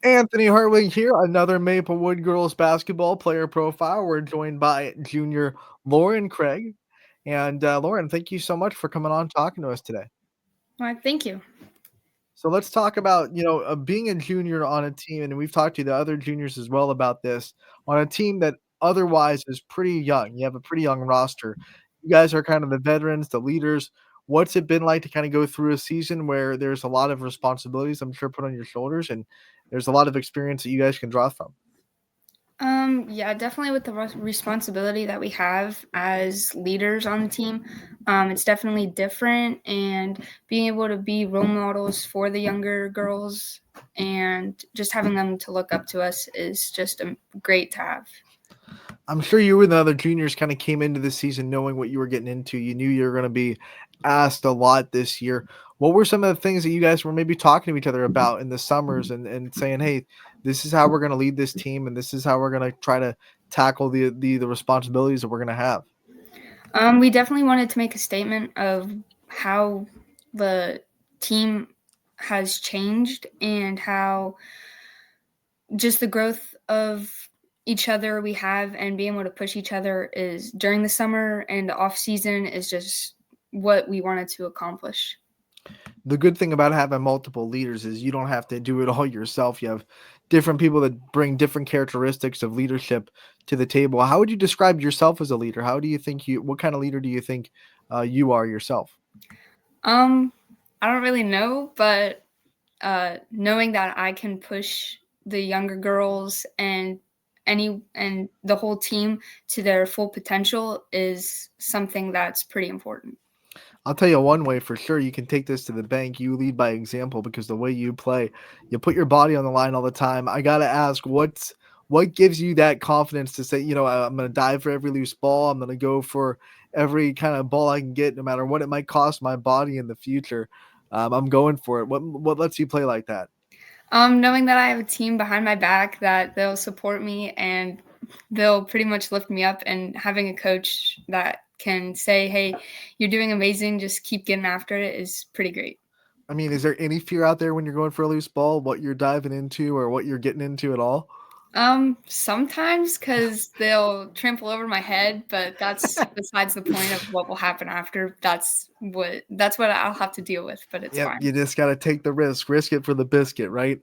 Anthony Hartwig here, another Maplewood girls basketball player profile. We're joined by junior Lauren Craig. And Lauren, thank you so much for coming on talking to us today. Well, thank you. So let's talk about, being a junior on a team, and we've talked to the other juniors as well about this, on a team that otherwise is pretty young. You have a pretty young roster. You guys are kind of the veterans, the leaders. What's it been like to kind of go through a season where there's a lot of responsibilities, I'm sure, put on your shoulders, and there's a lot of experience that you guys can draw from? Yeah, definitely with the responsibility that we have as leaders on the team, it's definitely different. And being able to be role models for the younger girls and just having them to look up to us is just great to have. I'm sure you and the other juniors kind of came into the season knowing what you were getting into. You knew you were going to be asked a lot this year. What were some of the things that you guys were maybe talking to each other about in the summers and saying, hey, this is how we're going to lead this team and this is how we're going to try to tackle the responsibilities that we're going to have? We definitely wanted to make a statement of how the team has changed and how just the growth of each other we have and being able to push each other is during the summer and off season is just what we wanted to accomplish. The good thing about having multiple leaders is you don't have to do it all yourself. You have different people that bring different characteristics of leadership to the table. How would you describe yourself as a leader? How do you think what kind of leader do you think you are yourself? Um, I don't really know, but knowing that I can push the younger girls and the whole team to their full potential is something that's pretty important. I'll tell you one way for sure you can take this to the bank. You lead by example because the way you play, you put your body on the line all the time. I gotta ask, what gives you that confidence to say, I'm gonna dive for every loose ball. I'm gonna go for every kind of ball I can get, no matter what it might cost my body in the future. I'm going for it. What lets you play like that? Knowing that I have a team behind my back that they'll support me and they'll pretty much lift me up, and having a coach that can say, "Hey, you're doing amazing. Just keep getting after it," is pretty great. I mean, is there any fear out there when you're going for a loose ball, what you're diving into or what you're getting into at all? Sometimes because they'll trample over my head, but that's besides the point of what will happen after. That's what I'll have to deal with, but it's Yep, fine. you just gotta take the risk it for the biscuit, right?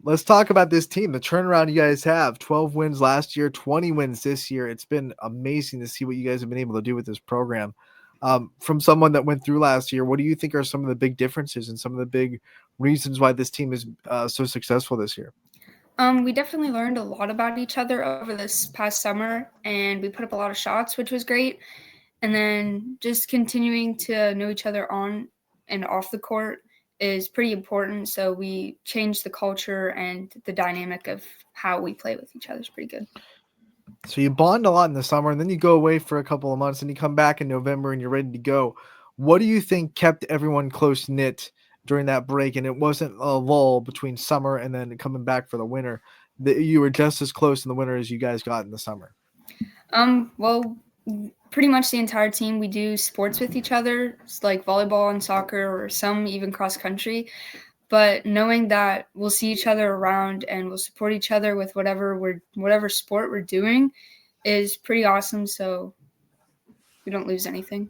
Let's talk about this team, the turnaround you guys have. 12 wins last year, 20 wins this year. It's been amazing to see what you guys have been able to do with this program. From someone that went through last year, what do you think are some of the big differences and some of the big reasons why this team is so successful this year? We definitely learned a lot about each other over this past summer, and we put up a lot of shots, which was great. And then just continuing to know each other on and off the court is pretty important. So we changed the culture and the dynamic of how we play with each other is pretty good. So you bond a lot in the summer, and then you go away for a couple of months, and you come back in November, and you're ready to go. What do you think kept everyone close knit during that break, and it wasn't a lull between summer and then coming back for the winter? That you were just as close in the winter as you guys got in the summer. Well, pretty much the entire team, we do sports with each other, like volleyball and soccer, or some even cross country. But knowing that we'll see each other around and we'll support each other with whatever sport we're doing is pretty awesome. So we don't lose anything.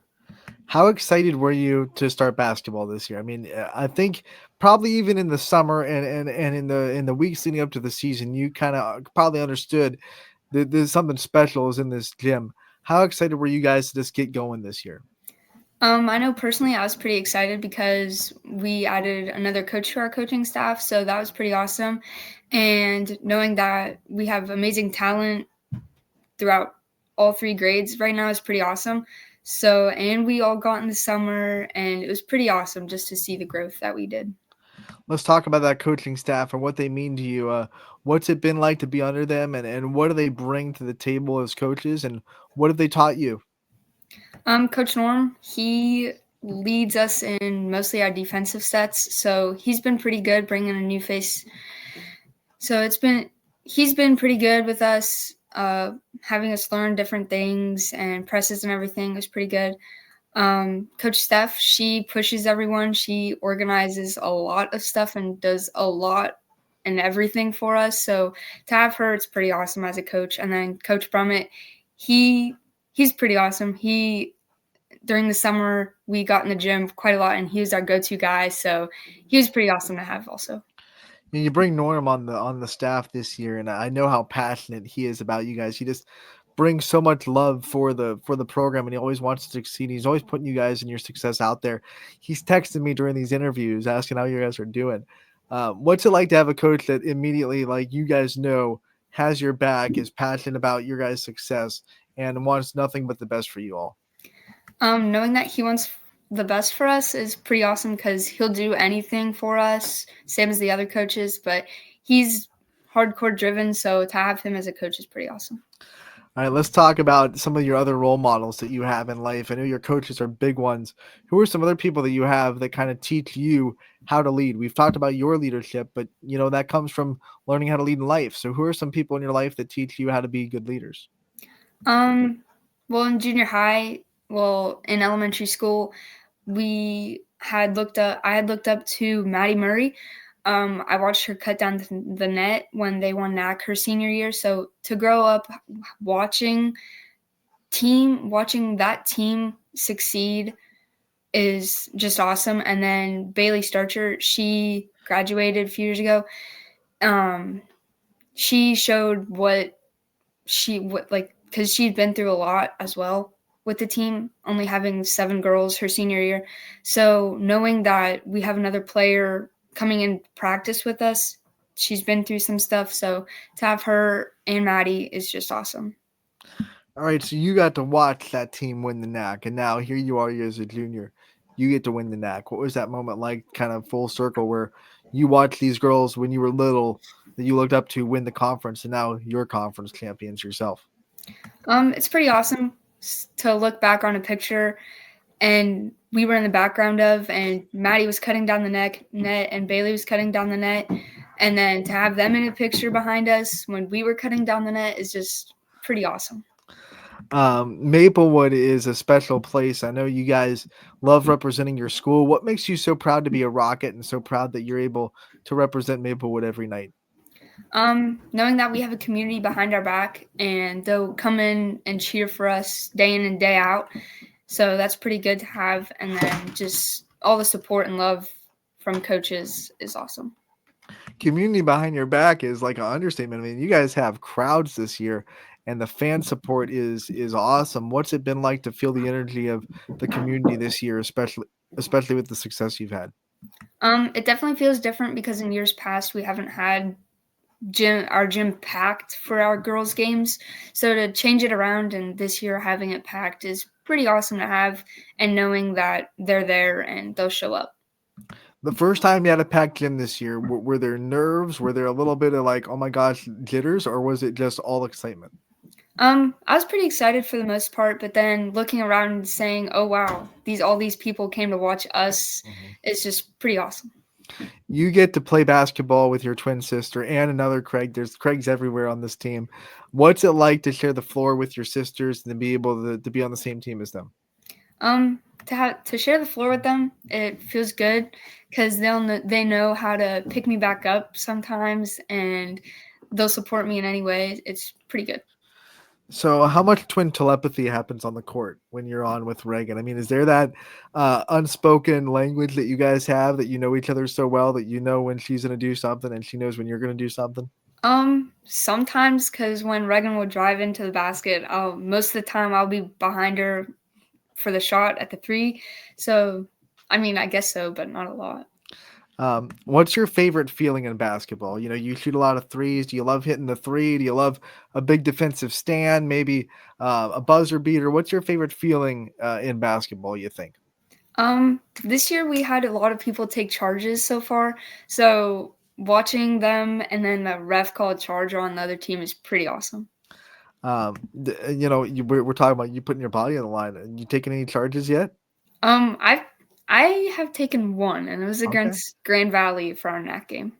How excited were you to start basketball this year? I mean, I think probably even in the summer and in the weeks leading up to the season, you kind of probably understood that there's something special is in this gym. How excited were you guys to just get going this year? I know personally I was pretty excited because we added another coach to our coaching staff, so that was pretty awesome. And knowing that we have amazing talent throughout all three grades right now is pretty awesome. So, and we all got in the summer, and it was pretty awesome just to see the growth that we did. Let's talk about that coaching staff and what they mean to you. What's it been like to be under them, and what do they bring to the table as coaches, and what have they taught you? Coach Norm, he leads us in mostly our defensive sets, so he's been pretty good bringing a new face. So he's been pretty good with us, having us learn different things and presses and everything was pretty good. Coach Steph, she pushes everyone. She organizes a lot of stuff and does a lot. and everything for us. So to have her, it's pretty awesome as a coach. And then Coach Brummett, he's pretty awesome. During the summer, we got in the gym quite a lot, and he was our go-to guy. So he was pretty awesome to have also. You bring Norm on the staff this year, and I know how passionate he is about you guys. He just brings so much love for the program, and he always wants to succeed. He's always putting you guys and your success out there. He's texting me during these interviews asking how you guys are doing. What's it like to have a coach that immediately, like you guys know, has your back, is passionate about your guys' success, and wants nothing but the best for you all? Knowing that he wants the best for us is pretty awesome because he'll do anything for us, same as the other coaches. But he's hardcore driven, so to have him as a coach is pretty awesome. All right, let's talk about some of your other role models that you have in life. I know your coaches are big ones. Who are some other people that you have that kind of teach you how to lead? We've talked about your leadership, but that comes from learning how to lead in life. So who are some people in your life that teach you how to be good leaders? Well, in junior high, in elementary school, I had looked up to Maddie Murray. I watched her cut down the net when they won NAC her senior year. So to grow up watching that team succeed is just awesome. And then Bailey Starcher, she graduated a few years ago. She showed because she'd been through a lot as well with the team, only having 7 girls her senior year. So knowing that we have another player coming in practice with us, she's been through some stuff. So to have her and Maddie is just awesome. All right, so you got to watch that team win the NAC, and now here you are as a junior. You get to win the NAC. What was that moment like, kind of full circle, where you watched these girls when you were little that you looked up to win the conference, and now you're conference champions yourself? It's pretty awesome to look back on a picture and we were in the background and Maddie was cutting down the net and Bailey was cutting down the net. And then to have them in a picture behind us when we were cutting down the net is just pretty awesome. Maplewood is a special place. I know you guys love representing your school. What makes you so proud to be a Rocket and so proud that you're able to represent Maplewood every night? Knowing that we have a community behind our back and they'll come in and cheer for us day in and day out. So that's pretty good to have. And then just all the support and love from coaches is awesome. Community behind your back is like an understatement. I mean, you guys have crowds this year and the fan support is awesome. What's it been like to feel the energy of the community this year, especially with the success you've had? It definitely feels different because in years past we haven't had our gym packed for our girls games. So to change it around and this year having it packed is pretty awesome to have, and knowing that they're there and they'll show up. The first time you had a packed gym this year, were there nerves? Were there a little bit of like, oh my gosh, jitters, or was it just all excitement? I was pretty excited for the most part, but then looking around and saying, "Oh wow, all these people came to watch us," is just pretty awesome. You get to play basketball with your twin sister and another Craig. There's Craigs everywhere on this team. What's it like to share the floor with your sisters and to be able to be on the same team as them? To share the floor with them, it feels good because they know how to pick me back up sometimes, and they'll support me in any way. It's pretty good. So, how much twin telepathy happens on the court when you're on with Reagan? I mean, is there that unspoken language that you guys have that you know each other so well that you know when she's going to do something and she knows when you're going to do something? Sometimes because when Reagan would drive into the basket, most of the time I'll be behind her for the shot at the 3. So, I mean, I guess so, but not a lot. What's your favorite feeling in basketball? You shoot a lot of threes. Do you love hitting the 3? Do you love a big defensive stand? Maybe a buzzer beater? What's your favorite feeling in basketball, you think? This year we had a lot of people take charges so far. So watching them and then the ref call a charge on the other team is pretty awesome. We're talking about you putting your body on the line. And you taking any charges yet? I have taken one, and it was against Grand Valley for our NAC game.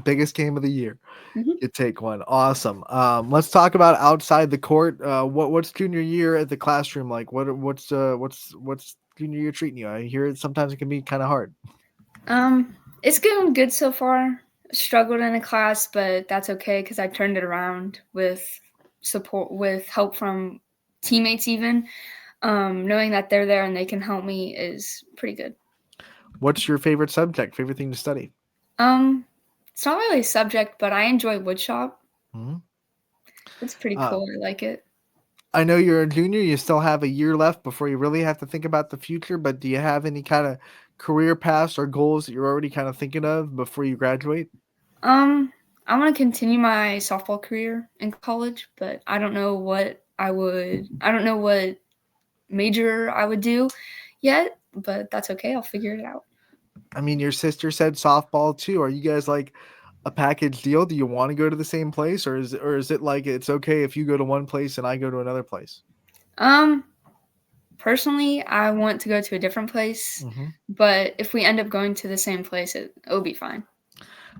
Biggest game of the year. Mm-hmm. You take one. Awesome. Let's talk about outside the court. What's junior year at the classroom like? What's junior year treating you? I hear sometimes it can be kind of hard. It's going good so far. struggled in a class, but that's okay because I turned it around with support, with help from teammates. Even knowing that they're there and they can help me is pretty good. What's your favorite subject? Favorite thing to study? Um, it's not really a subject, but I enjoy woodshop. Hmm. It's pretty Uh, cool. I like it. I know you're a junior. You still have a year left before you really have to think about the future. But do you have any kind of career paths or goals that you're already kind of thinking of before you graduate? Um, I want to continue my softball career in college, but I don't know what I would. I don't know what major I would do yet, but that's okay. I'll figure it out. I mean, your sister said softball too. Are you guys like a package deal? Do you want to go to the same place, or is it like it's okay if you go to one place and I go to another place? Um, Personally, I want to go to a different place, Hmm. but if we end up going to the same place, it'll be fine.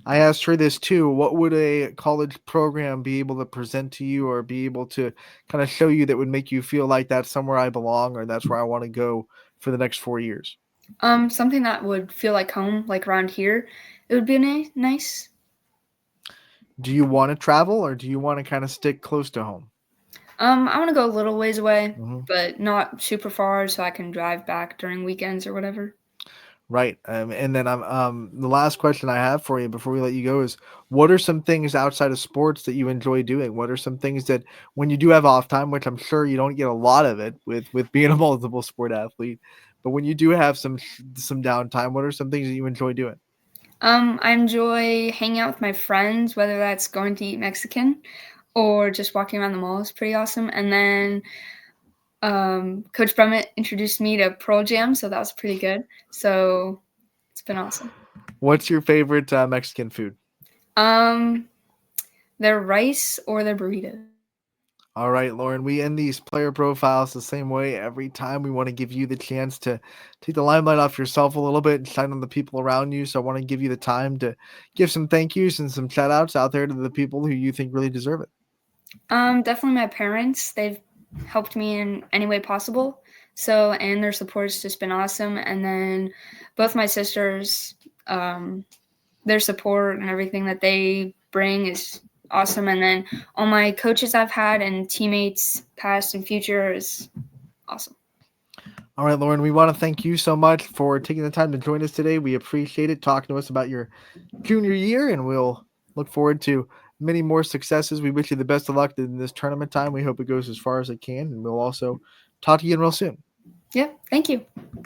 I asked her this too. What would a college program be able to present to you or be able to kind of show you that would make you feel like that's somewhere I belong or that's where I want to go for the next 4 years? Something that would feel like home, like around here, it would be nice. Do you want to travel or do you want to kind of stick close to home? I want to go a little ways away, Hmm. but not super far, so I can drive back during weekends or whatever. Right. And then the last question I have for you before we let you go is what are some things outside of sports that you enjoy doing? What are some things that when you do have off time, which I'm sure you don't get a lot of it with being a multiple sport athlete, but when you do have some downtime, what are some things that you enjoy doing? I enjoy hanging out with my friends, whether that's going to eat Mexican or just walking around the mall is pretty awesome. And then Coach Brummett introduced me to Pearl Jam, so that was pretty good. So it's been awesome. What's your favorite Mexican food? Um, their rice or their burritos. All right, Lauren, we end these player profiles the same way every time. We want to give you the chance to take the limelight off yourself a little bit and shine on the people around you. So I want to give you the time to give some thank yous and some shout outs out there to the people who you think really deserve it. Definitely my parents. They've helped me in any way possible. So, and their support's just been awesome. And then both my sisters, um, their support and everything that they bring is awesome. And then all my coaches I've had and teammates, past and future, is awesome. All right, Lauren, we want to thank you so much for taking the time to join us today. We appreciate it talking to us about your junior year, and we'll look forward to many more successes. We wish you the best of luck in this tournament time. We hope it goes as far as it can, and we'll also talk to you again real soon. Yeah, thank you.